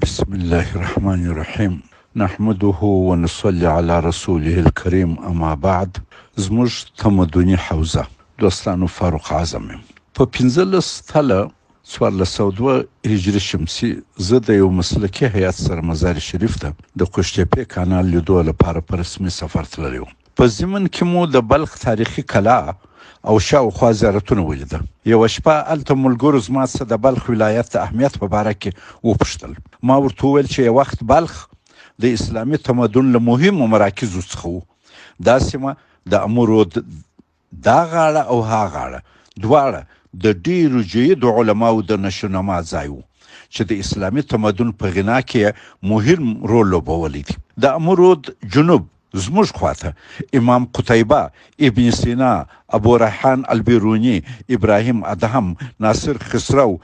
بسم الله الرحمن الرحیم نحمده ونصلي على رسوله الكريم اما بعد. زموږ تمدني حوزه دوستانو فاروق اعظم یم. په 15 تله 1402 هجري شمسي زه د یو مسلکي هیئت سره مزار شریف ته د قوشتېپې کانال لیدو لپاره په رسمي سفر تللی وم. په ضمن کې مو د بلخ تاریخي کلا او شاوخوا زیارتونه ولیده. یوه شپه هلته ملګرو زما څخه د بلخ ولایت د اهمیت په باره کې وپوښتل. ما ورته وویل چې یو وخت بلخ د اسلامي تمدن له مهمو مراکزو څخه و. دا سیمه د امورود دا غاړه او ها غاړه دواړه د ډیرو جیدو علماو د نشونما ځای و چې د اسلامي تمدن په غنا کې مهم رول لوبولی دی. د امورود جنوب زموږ خواته امام قتیبه، ابن سینا، ابو ریحان البیرونی، ابراهیم ادهم، ناصر خسرو،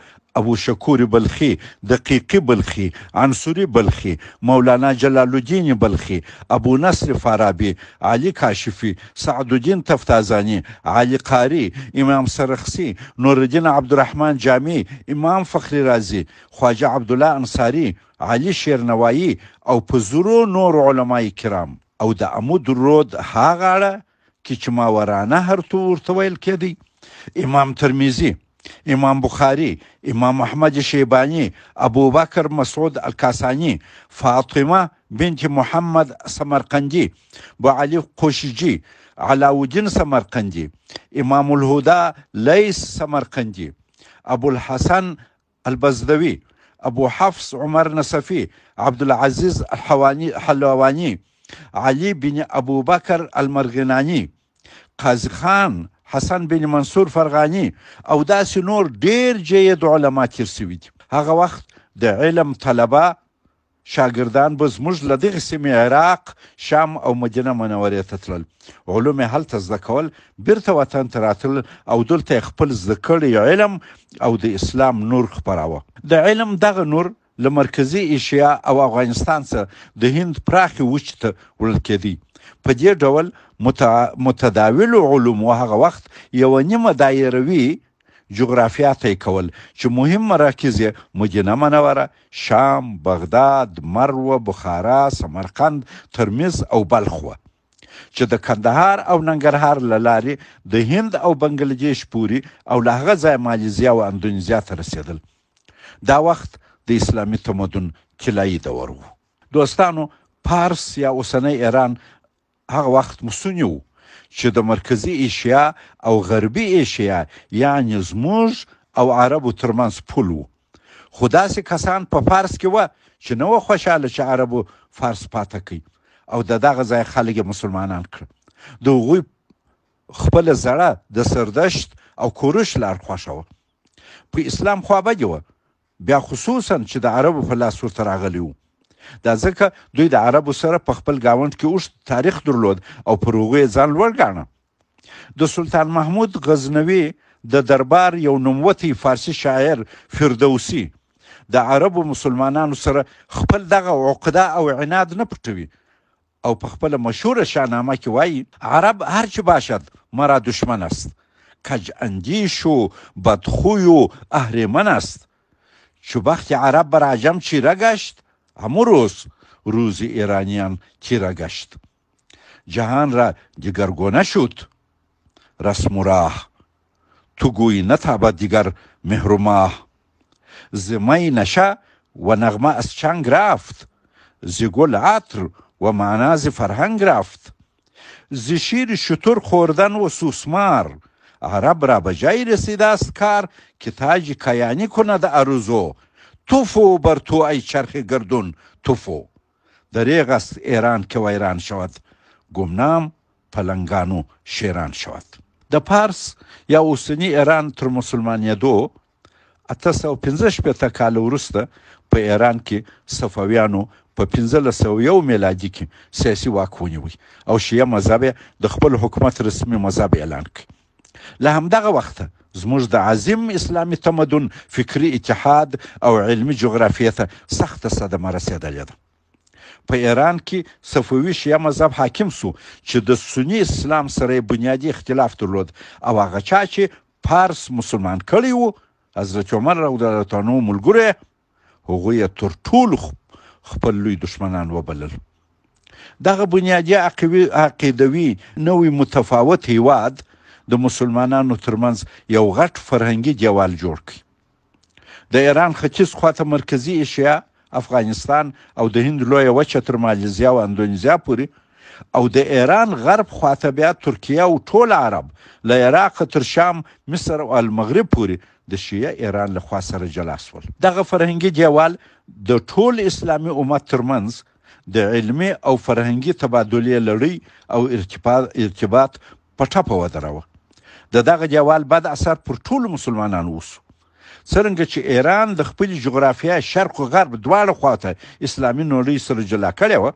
ابو شکور بلخی، دقیقی بلخی، عنصری بلخی، مولانا جلال الدین بلخی، ابو نصر فارابی، علی کاشفی، سعد الدین تفتازانی، علی قاری، امام سرخسی، نور الدین عبدالرحمن جامی، امام فخری رازی، خواجه عبدالله انصاری، علی شیرنوایی او په زرو نور علماء کرام. او د عمود رود ها غاړه کې چې ماورانه هرتو ورته ویل کېدی، امام ترمیزی، امام بخاری، امام احمد شیبانی، ابو بکر مسعود الکاسانی، فاطمه بنت محمد سمرقندی، ابو علی قوشجی، علاؤالدین سمرقندی، امام الهدى لیث سمرقندی، ابو الحسن البزدوی، ابو حفص عمر نصفی، عبدالعزیز حلوانی، علی بن ابو بکر المرغنانی، قاضی خان حسن بن منصور فرغانی او داسې نور ډیر جید علما تیر سوي دي. هغه وخت د علم طلبه شاګردان به زموږ له دغې سیمې عراق، شام او مدینه منورې ته تلل. علوم یې هلته زده کول، بیرته وطن ته راتلل او دلته یې خپل زده کړی علم او د اسلام نور خپراوه. د علم دغه نور له مرکزي ایشیا او افغانستان څخه د هند پراخې وچې ته وړل کېدی. په دې ډول متداولو علومو هغه وخت یوه نیمه دایروي جغرافیا طی کول چې مهم مراکز یې مدینه منوره، شام، بغداد، مروه، بخارا، سمرقند، ترمیز او بلخ وه چې د کندهار او ننګرهار له لارې د هند او بنګلادیش پورې او له هغه ځایه مالیزیا او اندونیزیا ته رسېدل. دا وخت د اسلامي تمدن طلایي دور و. دوستانو، پارس یا اوسنی ایران هغه وخت مسونی و چې د مرکزي ایشیا او غربي ایشیا یعنی زموږ او عربو ترمنځ پل و. خو داسې کسان په فارس کې وه چې نه وه خوشحاله چې عربو فارس پاته کوي او د دغه ځای خلک یې مسلمانان کړه. د هغوی خپله زړه د سردشت او کوروش لار خوښه وه. په اسلام خوابدې وه، بیا خصوصا چې د عربو په لاس ورته راغلی و. دا ځکه دوی د عربو سره په خپل ګاونډ کې اوږد تاریخ درلود او پر هغو یې ځان لوړ ګاڼه. د سلطان محمود غزنوي د دربار یو نوموتی فارسي شاعر فردوسي د عربو مسلمانانو سره خپل دغه عقده او عناد نه پټوي او په خپل مشهور شاهنامه کې وایي: عرب هرچه باشد مرا دشمن است، کج اندیش و بدخوی و اهریمن است. چو بخت عرب بر عجم چیره گشت، همو روز ایرانیان تیره گشت. جهان را دیگرگونه شد رسم و راه، تو گویی نتابد دیگر مهر و ماه. ز می نشه و نغمه از چنگ رفت، ز گل عطر و معنا ز فرهنگ رفت. ز شیر شتر خوردن و سوسمار، عرب را به جای رسیده است کار که تاج کیانی کند ارزو. توفو بر تو ای چرخ گردون توفو. دریغ است ایران که ویران شود، گمنام پلنگانو شیران شود. د پارس یا اوسنی ایران تر مسلمانېدو 815 کال وروسته په ایران کې صفویانو په 1501 میلادي کې سیاسي واک ونیوی او شیعه مذهب د خپل حکومت رسمي مذهب اعلان کړ. له همدغه وخته زموږ د عظیم اسلامي تمدن فکري اتحاد او علمي جغرافیې ته سخته صدمه رسېدلې ده. په ایران کې صفوي شیعه مذهب حاکم سو چې د سني اسلام سره بنیادی اختلاف درلود او هغه چا چې پارس مسلمان کړی و حضرت عمر رضی الله عنه ملګری هغوی یې تر ټولو خپل لوی دشمنان وبلل. دغه بنیادي عقیدوي نوی متفاوت هیواد د مسلمانانو ترمنځ یو غټ فرهنګي دیوال جوړ کړي. د ایران ختیځ خواته مرکزي ایشیا، افغانستان او د هند لویه وچه تر مالیزیا او اندونیزیا پورې، او د ایران غرب خواته بیا ترکیه او ټول عرب له عراق تر شام، مصر او المغرب پورې د شیعه ایران له خوا سره جلا سول. دغه فرهنګي دیوال د ټول اسلامي امت ترمنځ د علمي او فرهنګي تبادلې لړۍ او ارتباط په ټپه ودروه. د دغه دیوال بد اثر پر ټولو مسلمانانو وسو. څرنګه چې ایران د خپل جغرافیه شرق او غرب دواړه خواته اسلامي نړۍ سره جلا کړې وه،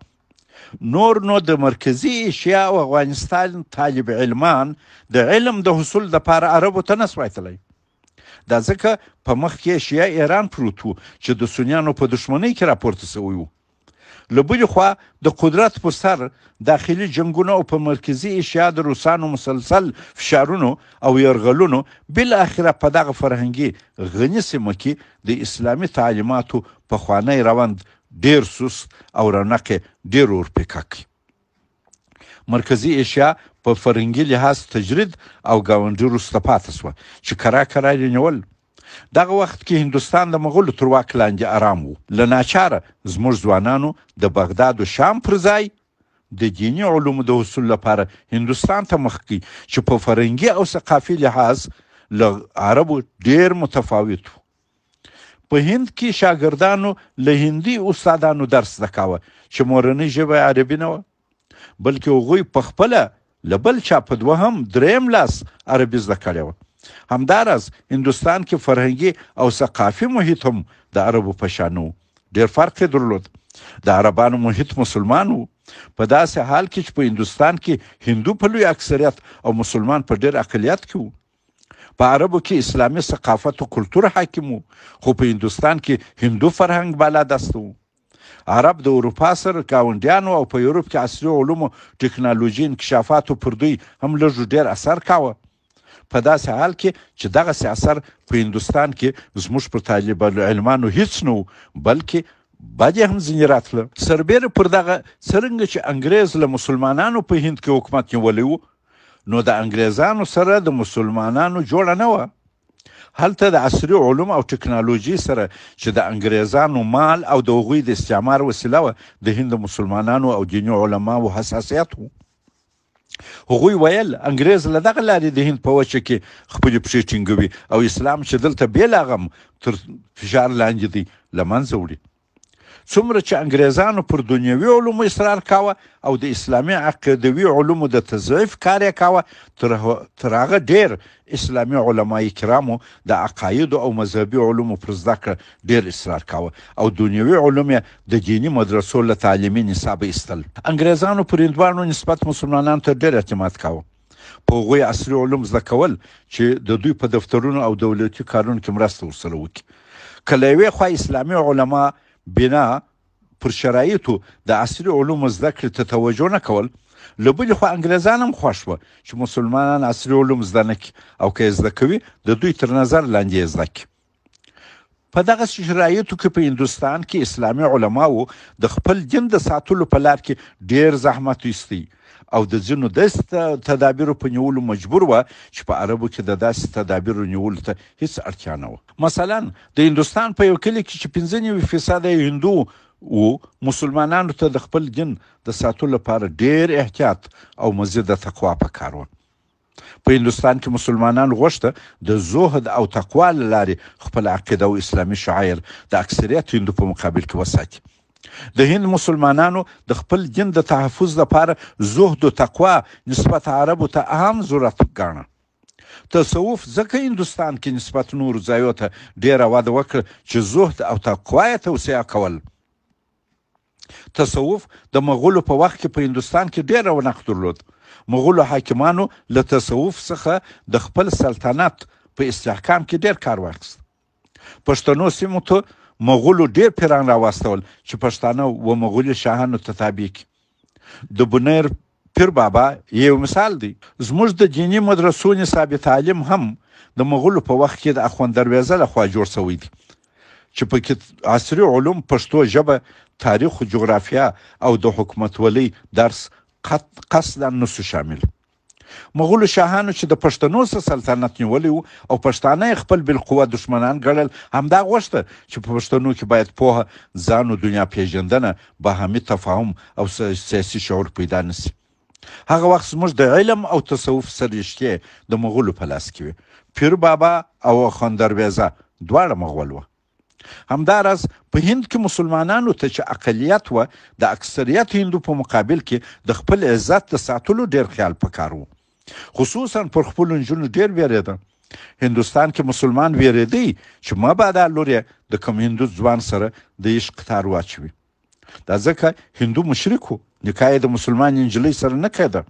نو د مرکزي ایشیا او افغانستان طالب علمان د علم د حصول دپاره عربو ته نسوای تللی. دا ځکه په مخ کې شیعه ایران پروت و چې د سنیانو په دښمنۍ کې راپورته سوی و. له بلې خوا د قدرت په سر داخلي جنګونو او په مرکزي ایشیا د روسانو مسلسل فشارونو او یرغلونو بالاخره په دغه فرهنګي غني سیمه کې د اسلامي تعلیماتو پخوانی روند ډیر سست او رونق ډیر ورپیکه کړي. مرکزي ایشیا په فرهنګي لحاظ تجرید او ګاونډي وروسته پاتې سوه چې کرار یې نیول. دغه وخت کې هندوستان د مغولو تر واک لاندې ارام و. له ناچاره زموږ ځوانانو د بغداد او شام پر ځای د دیني علومو د حصول لپاره هندوستان ته مخ کړي چې په فرهنګي او ثقافي لحاظ له عربو ډیر متفاوت و. په هند کې شاګردانو له هندي استادانو درس زده کاوه چې مورنۍ ژبه عربي نه وه، بلکې هغوی په خپله له بل چا په دوهم دریم لاس عربي زده کړې وه. همداراز هندوستان کې فرهنګي او ثقافي محیط هم د عربو په شان و. ډېر فرق یې درلود. د عربانو محیط مسلمان و، په داسې حال کې چې په هندوستان کې هندو په لوی اکثریت او مسلمان په ډېر اقلیت کې و. په عربو کې اسلامي ثقافت او کلتور حاکم و، خو په هندوستان کې هندو فرهنګ بالادست و. عرب د اروپا سره ګاونډیانو او په یورپ کې عصري علومو ټکنالوژي انکشافاتو پر دوی هم لږ ډېر اثر کاوه. په داسې حال کې چې دغسې اثر په هندوستان کې زموږ پر طالب علمانو هیڅ نه و، بلکې بد یې هم ځینې راتله. سربیره پر دغه څرنګه چې انګریز له مسلمانانو په هند کې حکومت نیولی و، نو د انګریزانو سره د مسلمانانو جوړه نه وه. هلته د عصري علوم او ټکنالوژي سره چې د انګریزانو مال او د هغوی د استعمار وسیله وه، د هند مسلمانانو او دیني علماو حساسیت و. هغوی ویل انګریز له دغه لارې د هند په وچه کې خپلې پښې ټینګوي او اسلام چې دلته بې له هغه تر فشار لاندې دی له منځه وړي. څومره چې انګریزانو پر دنیوي علومو اصرار کاوه او د اسلامي عقیدوي علومو د تضعیف کار یې کاوه، تر هغه ډېر اسلامي علمای کرامو د عقایدو او مذهبي علومو پر زده کړه ډېر اصرار کاوه او دنیوي علوم یې د دیني مدرسو له تعلیمي نصابه ایستل. انګریزانو پر هندوانو نسبت مسلمانانو ته ډېر اعتماد کاوه. په هغوی عصري علوم زده کول چې د دوی په دفترونو او دولتي کارونو کې مرسته ورسره وکړي. که له یوې خوا اسلامي علما بنا پر شرایطو د عصري علومو زده کړې ته توجه نه کول، له بلې خوا انګریزان هم خوښ وه چې مسلمانان عصري علوم زده نه کړي او که یې زده کوي د دوی تر نظر لاندې یې زده کړي. په دغسې شرایطو کې په هندوستان کې اسلامي علماو د خپل دین د ساتلو په لار کې ډېر زحمت ایستی او د ځینو داسې تدابیرو په نیولو مجبور وه چې په عربو کې د داسې تدابیرو نیولو ته هیڅ اړتیا نه وه. مثلا د هندوستان په یو کلي کې چې 95% هندو و، مسلمانانو ته د خپل دین د ساتلو لپاره ډېر احتیاط او مزید تقوا پکار وه. په هندوستان کې مسلمانانو غوښته د زهد او تقوا له لارې خپل عقیده او اسلامي شعایر د اکثریت هندو په مقابل کې وساتي. د هند مسلمانانو د خپل دین د تحفظ لپاره زهد او تقوا نسبت عربو ته اهم ضرورت ګاڼه. تصوف ځکه هندوستان کې نسبت نورو ځایو ته ډېره وده وکړه چې زهد او تقوا یې توصیه کول. تصوف د مغولو په وخت کې په هندوستان کې ډېر رونق درلود. مغولو حاکمانو له تصوف څخه د خپل سلطنت په استحکام کې ډېر کار واخیست. پښتنو سیمو ته مغولو ډېر پیران راواستول چې پښتانه و مغولي شاهانو ته تابع کړي. د بنیر پیر بابا یو مثال دی. زموږ د دیني مدرسو نصاب تعلیم هم د مغولو په وخت کې د اخوند درویزه لخوا جوړ شوی دی چې پکې عصري علوم پښتو ژبه، تاریخ، جغرافیا او د حکومتولۍ درس قصدا نسو شامل. مغولو شاهانو چې د پښتنو سلطنت نیولی و او پښتانه یې خپل بالقوه دشمنان ګڼل، همدا غوښته چې په پښتنو کې باید پوهه، ځان و دنیا پیژندنه، باهمي تفاهم او سیاسي شعور پیدا نسی. هغه وخت زموږ د علم او تصوف سررشتې د مغولو په لاس کې وي. پیر بابا او خاندرویزه دواړه مغول وه. همداراز په هند کې مسلمانانو ته چې اقلیت و، د اکثریت هندو په مقابل کې د خپل عزت د ساتلو ډیر خیال پکار و. خصوصا پر خپل نجونو ډیر ویریده. هندوستان کې مسلمان ویریدی چې مبادا لور یې د کوم هندو ځوان سره د عشق تار واچوي. دا ځکه هندو مشرک و، نکاح د مسلمان نجلۍ سره نه کېده.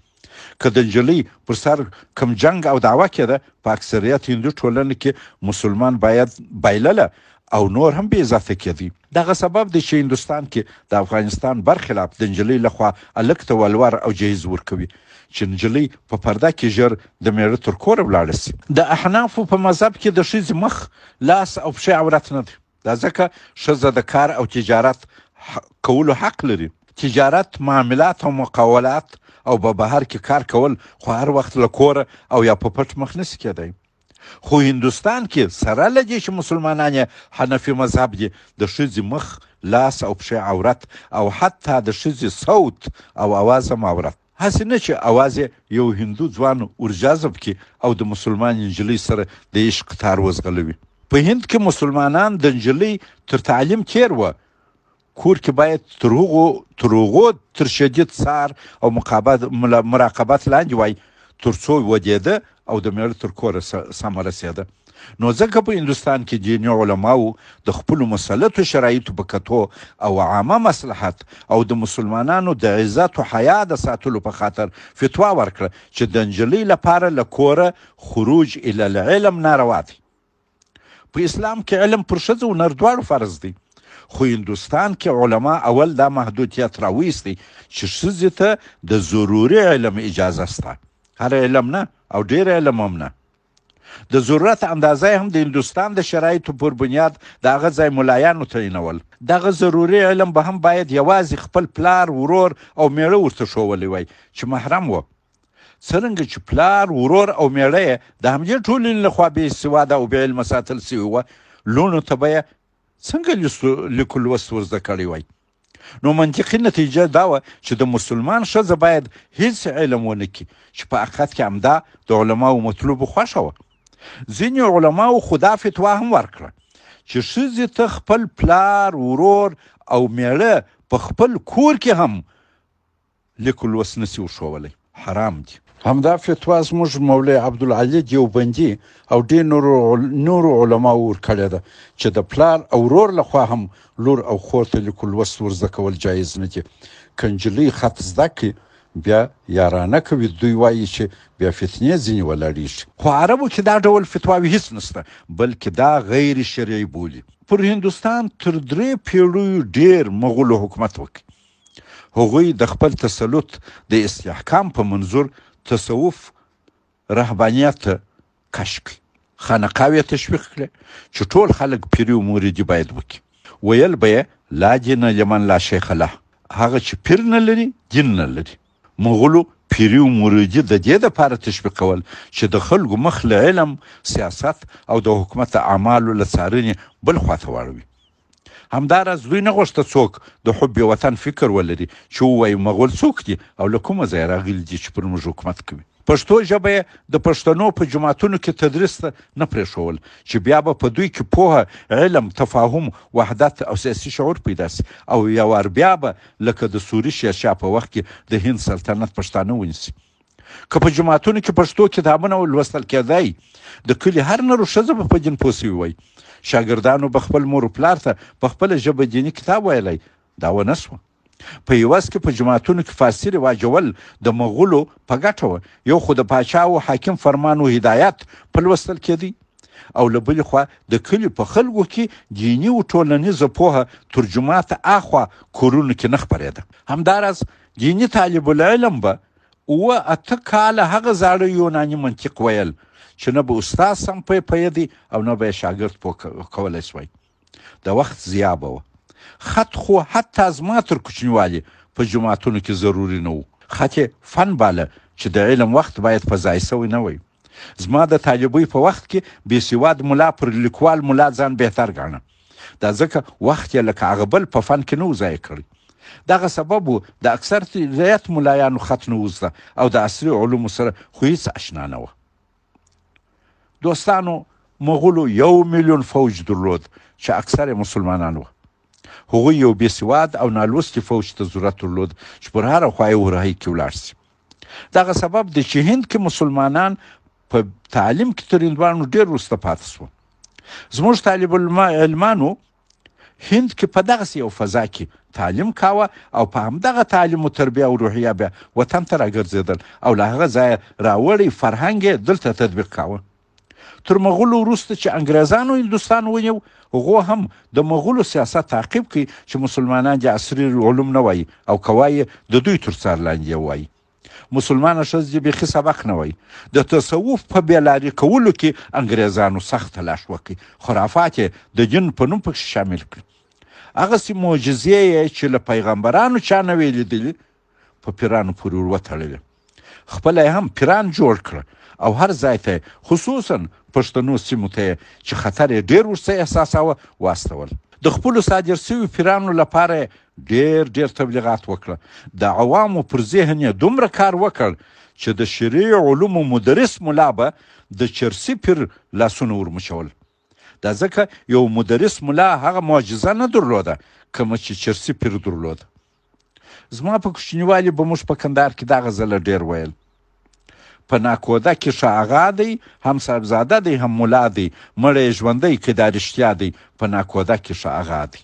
که د نجلۍ پر سر کم جنگ او دعوه کېده، په اکثریت هندو ټولنه کې مسلمان باید بایلله او نور هم بې عزته کېدی. دغه سبب دی چې هندوستان کې د افغانستان برخلاف د نجلۍ لخوا الک ته ولور او جهیز ورکوي چې نجلۍ په پرده کې ژر د میړه تر کوره ولاړه سي. د احنافو په مذهب کې د ښځې مخ، لاس او پښې عورت نه دی. دا ځکه ښځه د کار او تجارت کولو حق لري. تجارت، معاملات او مقاولات او په بهر کې کار کول خو هر وخت له کوره او یا په پټ مخ نسی کېدی. خو هندوستان کې سره له دې چې مسلمانان یې حنفي مذهب دي، د ښځې مخ، لاس او پښې عورت او حتی د ښځې صوت او اواز هم عورت. هسې نه چې اواز یو هندو ځوان ورجذب کړي او د مسلمان نجلۍ سره د عشق تار وزغلوي. په هند کې مسلمانان د نجلۍ تر تعلیم تیر و. کور کې باید تر هغو تر شدید څار او مراقبت لاندې وای تر څو ودېده او د میړه تر کوره سمه رسېده. نو ځکه په هندوستان کې دیني علماو د خپلو مسلطو شرایطو په کتو او عامه مصلحت او د مسلمانانو د عزت او حیا د ساتلو په خاطر فتوا ورکړه چې د نجلۍ لپاره له کوره خروج الی العلم ناروا دی. په اسلام کې علم پر ښځو و نر دواړو فرض دی. خو هندوستان کې علما اول دا محدودیت راویستی چې ښځې ته د ضروري علم اجازه سته، هر علم نه او ډیر علم هم نه. د ضرورت اندازه هم د هندوستان د شرایطو پر بنیاد د هغه ځای ملایانو تعینول. دغه ضروري علم به هم باید یوازې خپل پلار، ورور او میړه ورته ښوولی وای چې محرم و. څرنګه چې پلار، ورور او میړه یې د همدې ټولنې لخوا بې سواده او بې علمه ساتل سوي وه، لوڼو ته به یې څنګه لیکل لوست ورزده کړی وای. نو منطقي نتیجه دا وه چې د مسلمان ښځه باید هیڅ علم ونه کړي، چې په حقیقت کې همدا د علماو مطلوبو خوښه وه. ځینې علماو خو دا فتوا هم ورکړه چې ښځې ته خپل پلار، ورور او میړه په خپل کور کې هم لیکل لوست نسي ورښوولی، حرام دي. همدا فتوا زموږ مولوی عبدالعلي دیوبندي او ډېر نورو علماو ورکړې ده چې د پلار او ورور لخوا هم لور او خور ته لیکل لوست ورزده کول جایز نه دي. که نجلۍ خط زده کړي بیا یارانه کوي، دوی وایي چې بیا فتنې ځینې ولاړېږي. خو عربو کې دا ډول فتواوې هیڅ نشته، بلکې دا غیر شرعي بولي. پر هندوستان تر 3 پیړیو ډېر مغولو حکومت وکړي. هغوی د خپل تسلط د استحکام په منظور تصوف، رهبانیت کشف کړي. خانقاوې تشویق کړي چې ټول خلک پیري و موریدي باید وکړي. ویل به یې لا دین لمن لا شیخ له، هغه چې پیر نه لري دین نه لري. مغولو پیري و موریدي د دې دپاره تشویقول چې د خلکو مخ له علم، سیاست او د حکومت اعمالو له څارنې بل خواته واړوي. همداراز دوی نه غوښته څوک د حب وطن فکر ولري چې ووایي مغول څوک دي او له کومه ځایه راغلي دي چې پر موږ حکومت کوي. پښتو ژبه یې د پښتنو په جوماتونو کې تدریس ته نه پرېښول چې بیا به په دوی کې پوهه، علم، تفاهم، وحدت او سیاسي شعور پیدا سي او یو وار بیا به لکه د سوري شیرشاه په وخت کې د هند سلطنت پښتانه ونیسي. که په جوماتونو کې پښتو کتابونه لوستل کېدی، د کلي هر نر و ښځه به په دین پوه سوي وای. شاګردانو به خپل مور و پلار ته په خپله ژبه دیني کتاب ویلی. دا ونه سوه. په یوس کې په جوماتونو کې فارسي رواجول د مغولو په ګټه وه. یو خو د پاچا او حاکم فرمان و هدایت په لوستل کېدی، او له بلې خوا د کلي په خلکو کې دیني و ټولنیزه پوهه تر جومات اخوا کورونو کې نه خپرېده. همداراز دیني طالب العلم به 8 کاله هغه زاړه یوناني منطق ویل چې نه به استاد سم پوهېدی او نه به یې شاګرد پوه کولی سوی. د وخت ضیاع به وه. خط خو حتی زما تر کوچنیوالي په جوماتونو کې ضروري نه و. خط یې فن باله چې د علم وخت باید په ضایع سوی نه وی. زما د طالبۍ په وخت کې بېسواد ملا پر لیکوال ملا ځان بهتر ګاڼه. دا ځکه وخت یې لکه هغه بل په فن کې نه و ضایع کړی. دغه سبب و د اکثریت ملایانو خط نه و زده او د عصري علومو سره خو هېڅ اشنا نه وه. دوستانو، مغولو 1,000,000 فوج درلود چې اکثر مسلمانان وه. هغوی یو بېسواد او نالوستي فوج ته ضرورت درلود چې پر هره خوا یې ورهۍ کې ولاړ سي. دغه سبب دی چې هند کې مسلمانان په تعلیم کې تر هندوانو ډېر وروسته پاتې سوه. زموږ طالب علمانو هند کې په دغسې یو فضا کې تعلیم کاوه او په همدغه تعلیم و تربیه او روحیه بیا وطن ته راګرځېدل او له هغه ځایه راوړی فرهنګ یې دلته تطبیق کاوه. تر مغولو وروسته چې انګریزانو هندوستان ونیو، هغو هم د مغولو سیاست تعقیب کړي چې مسلمانان د عصري علوم نه وایي او که وایي د دوی تر څار لاندې وایي. مسلمانه ښځې بیخي سبق نه وایي. د تصوف په بېلاري کولو کې انګریزانو سخت تلاش وکړي. خرافات یې د دین په نوم پکښې شامل کړي. هغسې معجزې یې چې له پیغمبرانو چا نه وې لیدلي په پیرانو پورې ور وتړلې. خپله یې هم پیران جوړ کړه او هر ځای ته خصوصا پښتنو سیمو ته چې خطر یې ډېر ورسره احساساوه واستول. د خپلو صادر سوي پیرانو لپاره ډېر تبلیغات وکړه. د عوامو پر ذهن یې دومره کار وکړ چې د شرعي علومو مدرس ملا به د چرسي پیر لاسونه ورمچول. دا ځکه یو مدرس ملا هغه معجزه نه درلوده کومه چې چرسي پیر درلوده. زما په کوچنیوالي به موږ په کندهار کې دغه ځله ډېر ویل. په ناکوده کې ښه آغا دی، هم صاحبزاده دی، هم ملا دی، مړی ژوندی که دا رښتیا دی، په ناکوده کې ښه آغا دی.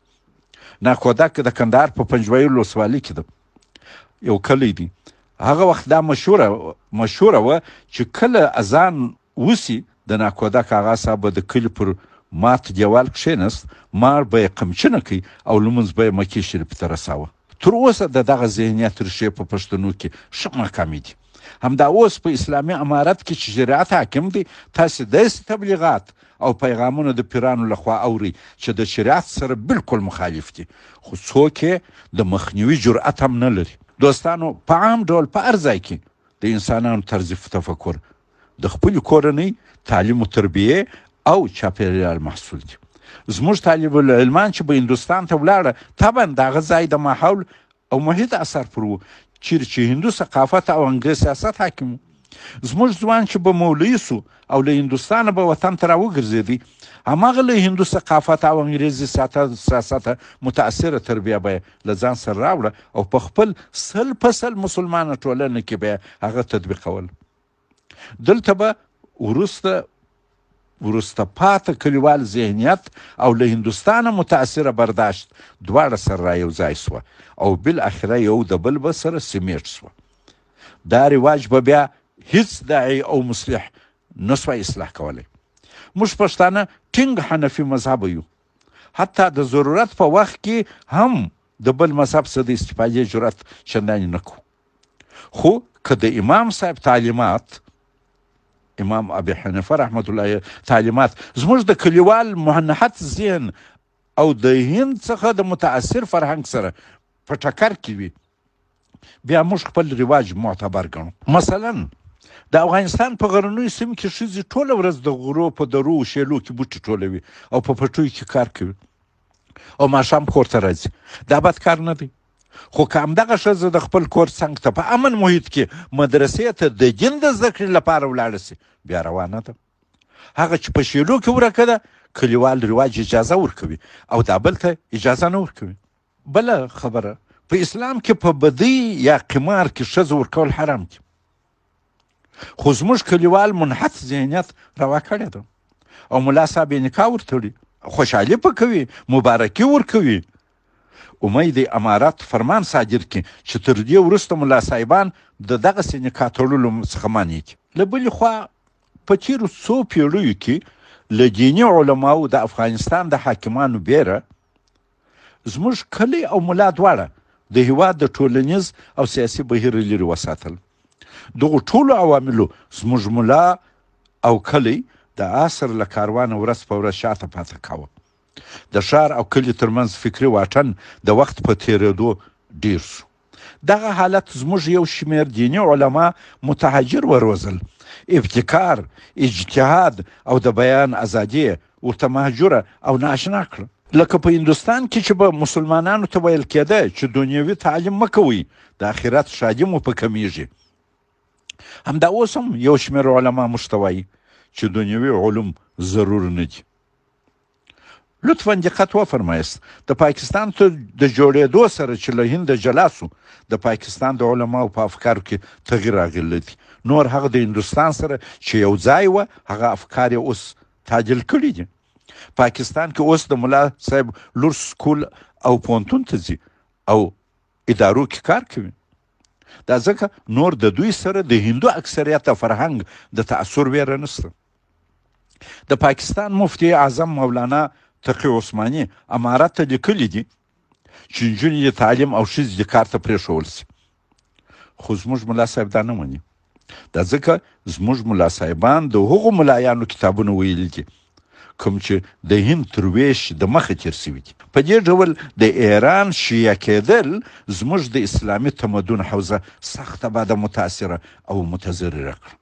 ناکوده کې د کندهار په پنجوایي ولسوالۍ کې ده یو کلی دی. هغه وخت دا مشهوره وه چې کله اذان وسي د ناکودک آغا صاحب به د کلي پر مات دیوال کښېنست، مار به یې قمچینه کوي او لمونځ به یې مکې شریف ته رساوه. تر اوسه د دغه ذهنیت ریښې په پښتنو کې ښه محکمې دي. همدا اوس په اسلامي امارت کې چې شریعت حاکم دی، تاسې داسې تبلیغات او پیغامونه د پیرانو لخوا اورئ چې د شریعت سره بالکل مخالف دي، خو څوک یې د مخنیوي جرأت هم نه لري. دوستانو، په عام ډول په هر ځای کې د انسانانو طرز تفکر د خپلې کورنۍ، تعلیم و تربیه او چاپېریال محصول دي. زموږ طالب العلمان چې به هندوستان ته ولاړه، طبعا د هغه ځای د ماحول او محیط اثر پر و چیرې چې هندو ثقافت او انګریز سیاست حاکم و. زموږ ځوان چې به مولوي سو او له هندوستانه به وطن ته راوګرځېدی، هماغه له هندو ثقافت او انګریزي سیاست متاثره تربیه به یې له ځان سره راوړه او په خپل سل په سل مسلمانه ټولنه کې به یې هغه تطبیقول. دلته به وروسته پاته کلیوال ذهنیت او له هندوستانه متاثره برداشت دواړه سره را یو ځای سوه او بالاخره یو د بل به سره سمیټ سوه. دا رواج به بیا هیڅ داعی او مصلح نسوه اصلاح کولی. موږ پښتانه ټینګ حنفي مذهب یو، حتی د ضرورت په وخت کې هم د بل مذهب څخه د استفادې جرأت چندانې نه کوو. خو که د امام صاحب تعلیمات، امام ابي حنیفه رحمت الله تعلیمات زموږ د کلیوال منحت ذهن او د هند څخه د متاثر فرهنګ سره په ټکر کې وي، بیا موږ خپل رواج معتبر ګڼو. مثلا د افغانستان په غرنیو سیمو کې ښځې ټوله ورځ د غرو په درو او شیلو کې بوټي ټولوي او په پټیو کې کار کوي او ماښام کور ته راځي. دا بد کار نه دی. خو که همدغه ښځه د خپل کور څنګ ته په امن محیط کې مدرسې ته د دین د زده کړې لپاره ولاړه سي، بیا روانه ده. هغه چې په شیلو کې ورکه ده، کلیوال رواج اجازه ورکوي او دا بل ته اجازه نه ورکوي. بله خبره، په اسلام کې په بدۍ یا قمار کې ښځه ورکول حرام دي، خو زموږ کلیوال منحت ذهنیت روا کړی ده او ملا صاحب یې نکاح ورتړي، خوشحالي په کوي، مبارکي ورکوي. امید امارت فرمان صادر کړي چې تر دې وروسته ملا صاحبان د دغسې نکاح تړلو څخه منع کړي. له بلې خوا په تېرو څو پیړیو کې له دیني علماو د افغانستان د حاکمانو بیره زموږ کلی او ملا دواړه د هېواد د ټولنیز او سیاسي بهیر لرې وساتل. دغو ټولو عواملو زموږ ملا او کلی د عصر له کاروانه ورځ په ورځ شاته پاته کاوه. د ښار او کلي ترمنځ فکري واټن د وخت په تېرېدو ډیر شو. دغه حالت زموږ یو شمېر دیني علما متحجر وروزل، ابتکار، اجتهاد او د بیان ازادي ورته مهجوره او ناشنا کړه. لکه په هندوستان کې چې به مسلمانانو ته ویل کېده چې دنیوي تعلیم مه کوئ، د آخرت ښادي مو په کمیږي. همدا اوس هم یو شمېر علما موږ ته وایي چې دنیوي علوم ضرور نه دي. لطفا دقت وفرمایست، د پاکستان ته د جوړېدو سره چې له هنده جلا سو، د پاکستان د علماو په افکارو کې تغییر راغلی دی. نور هغه د هندوستان سره چې یو ځای وه، هغه افکار یې اوس تعدیل کړي دي. پاکستان کې اوس د ملا صاحب لور سکول او پوهنتون ته ځي او ادارو کې کار کوي. دا ځکه نور د دوی سره د هندو اکثریت د فرهنګ د تأثر ویره نشته. د پاکستان مفتی اعظم مولانا تقی عثماني امارت ته لیکلي دي چې نجونې د تعلیم او ښځې د کار ته پرېښول شي، خو زموږ ملا صاحب دا نه مني. دا ځکه زموږ ملا صاحبان د هغو ملایانو کتابونه ویلي دي کوم چې د هند تر ویش د مخه تیر سوي دي. په دې ډول د ایران شیعه کېدل زموږ د اسلامي تمدن حوزه سخته باده متاثره او متضرره کړه.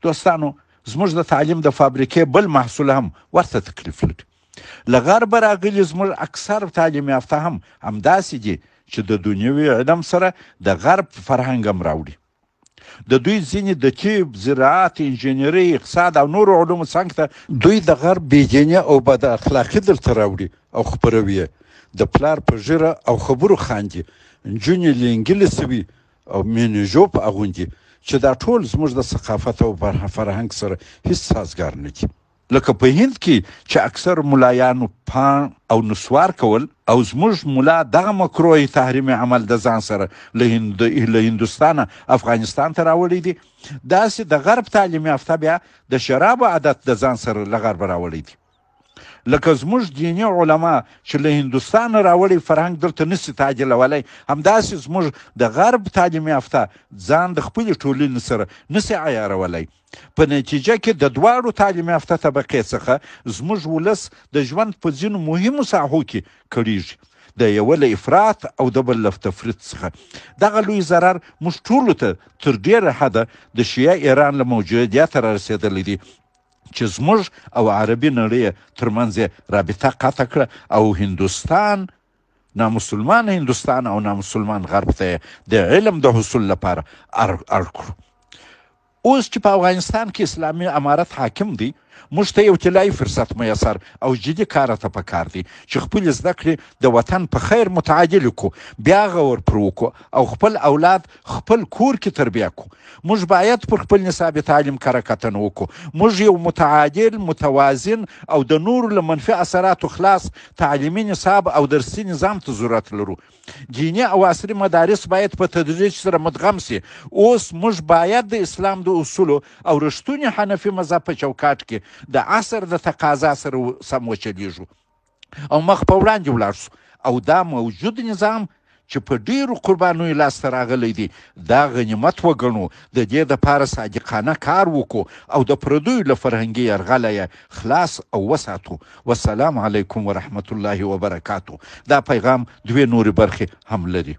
دوستانو، زموږ د تعلیم د فابریکې بل محصول هم ورته تکلیف لري. له غربه راغلي زموږ اکثر تعلیم یافته هم همداسې دي چې د دنیوي علم سره د غرب فرهنګ هم راوړي. د دوی ځینې د طب، زراعت، انجینري، اقتصاد او نورو علومو څنګ ته دوی د غرب بېدیني او بد اخلاقي دلته راوړي او خپروي یې. د پلار په ژیره او خبرو خاندي، نجونې لینګلې سوي او مینیژوب اغوندي چې دا ټول زموږ د ثقافت او فرهنګ سره هیڅ سازګار نه دي. لکه په هند کې چې اکثر ملایانو پان او نسوار کول او زموږ ملا دغه مکروه تحریم عمل د ځان سره له هندوستانه افغانستان ته راوړی دي، داسې د غرب تعلیم یافته بیا د شرابو عادت د ځان سره له غربه راوړی دي. لکه زموږ دیني علما چې له هندوستانه راوړی فرهنګ دلته نسي تعدیلولی، همداسې زموږ د غرب تعلیم یافته ځان د خپلې ټولنې سره نسي عیارولی. په نتیجه کې د دواړو تعلیم یافته طبقې څخه زموږ ولس د ژوند په ځینو مهمو ساحو کې کړیږي، د یوه له افراط او د بل له تفریط څخه. دغه لوی ضرر موږ ټولو ته تر ډېره حده د شیعه ایران له موجودیته را رسېدلی دی چې زموږ او عربي نړۍ ترمنځ رابطه قطع کړه او هندوستان، نامسلمان هندوستان او نامسلمان غرب ته د علم د حصول لپاره اړ کړو. اوس چې په افغانستان کې اسلامي امارت حاکم دی، موږ ته یو طلایي فرصت میسر او جدي کار ته پکار دی چې خپل زده کړې د وطن په خیر متعادل کړو، بیا غور پر وکړو او خپل اولاد خپل کور کې تربیه کړو. موږ باید پر خپل نصاب تعلیم کره کتنه وکړو. موږ یو متعادل، متوازن او د نورو له منفي اثراتو خلاص تعلیمي نصاب او درسي نظام ته ضرورت لرو. دیني او عصري مدارس باید په تدریج سره مدغم سي. اوس موږ باید د اسلام د اصولو او رښتوني حنفي مذهب په چوکاټ کې د عصر د تقاضا سره سم وچلیږو او مخ په وړاندې ولاړ سو او دا موجود نظام چې په ډیرو قربانیو لاسته راغلی دی دا غنیمت وګڼو، د دې دپاره صادقانه کار وکړو او د پردیو له فرهنګي یرغله یې خلاص او وساتو. والسلام علیکم ورحمت الله وبرکاتو. دا پیغام دوې نورې برخې هم لري.